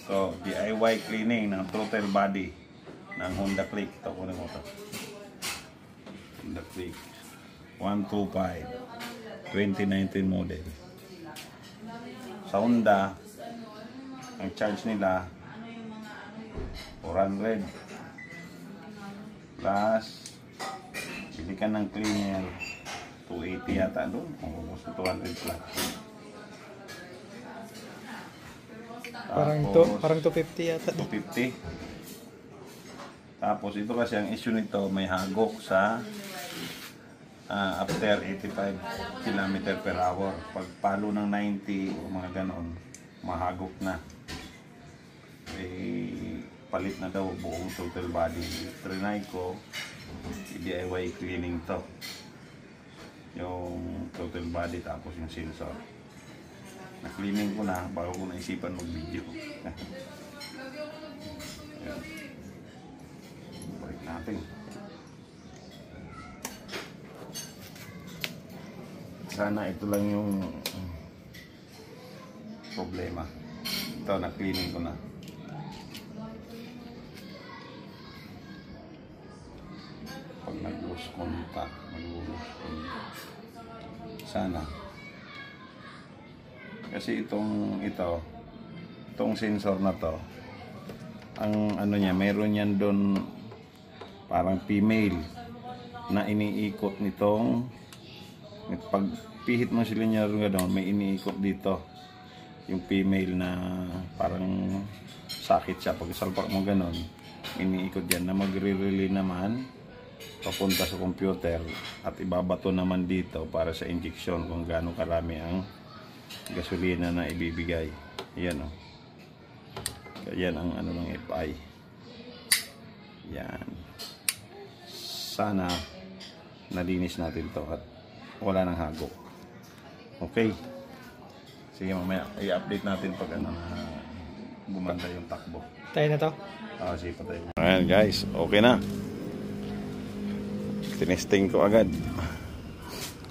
So, DIY cleaning ng throttle body ng Honda Click. Ito, kunin mo ito. Honda Click 125 2019 model. Sa Honda, ang charge nila 400 plus bili ka ng cleaner 280 yata doon, almost 200 plus. Parang 250 yata. 250. Tapos ito kasi ang issue nito, may hagok sa after 85 km per hour. Pag palo ng 90 o mga ganon, mahagok na. Palit na daw buong total body. Trinay ko, DIY cleaning to. Yung total body tapos yung sensor. Na-cleaning ko na bago ko naisipan mag-video. Balik natin. Sana ito lang yung problema. Ito, na-cleaning ko na. Pag nag-lose contact, sana. Kasi itong sensor na to, ang ano niya, meron yan doon parang female na iniikot nitong, pag pihit mo sila niya gano'n, may iniikot dito yung female na parang sakit siya. Pag salpak mo gano'n, iniikot yan na magre-relay naman papunta sa computer at ibabato naman dito para sa injection kung gaano karami ang gasolina na ibibigay. Yan o. Yan ang ano ng FI. Yan. Sana nalinis natin to at wala nang hagok. Okay. Sige, mamaya i-update natin pag ano na gumanda yung takbo. Tayo na to? Sige, patay. Ayan guys, okay na. Tinesting ko agad.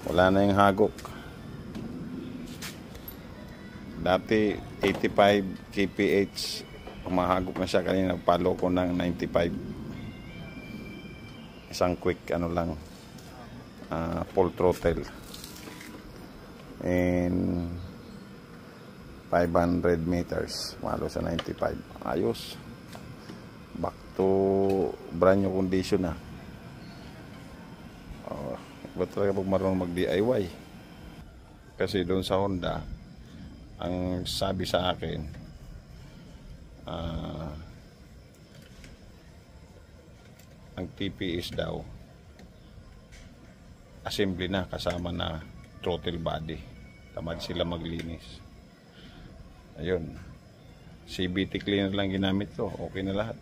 Wala na yung hagok. Dati 85 kph, umahagok na siya kanina, palo ko ng 95. Isang quick ano lang, full throttle. And 500 meters, malo sa 95. Ayos. Back to brand new condition na. Iba talaga pag marunong mag-DIY. Kasi doon sa Honda, ang sabi sa akin, ang TPS daw assembly na kasama na throttle body. Tamad sila maglinis. Ayun, CVT cleaner lang ginamit ko, okay na lahat.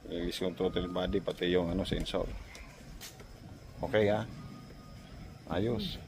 Linis yung throttle body pati yung sensor. Okay ha, ayos.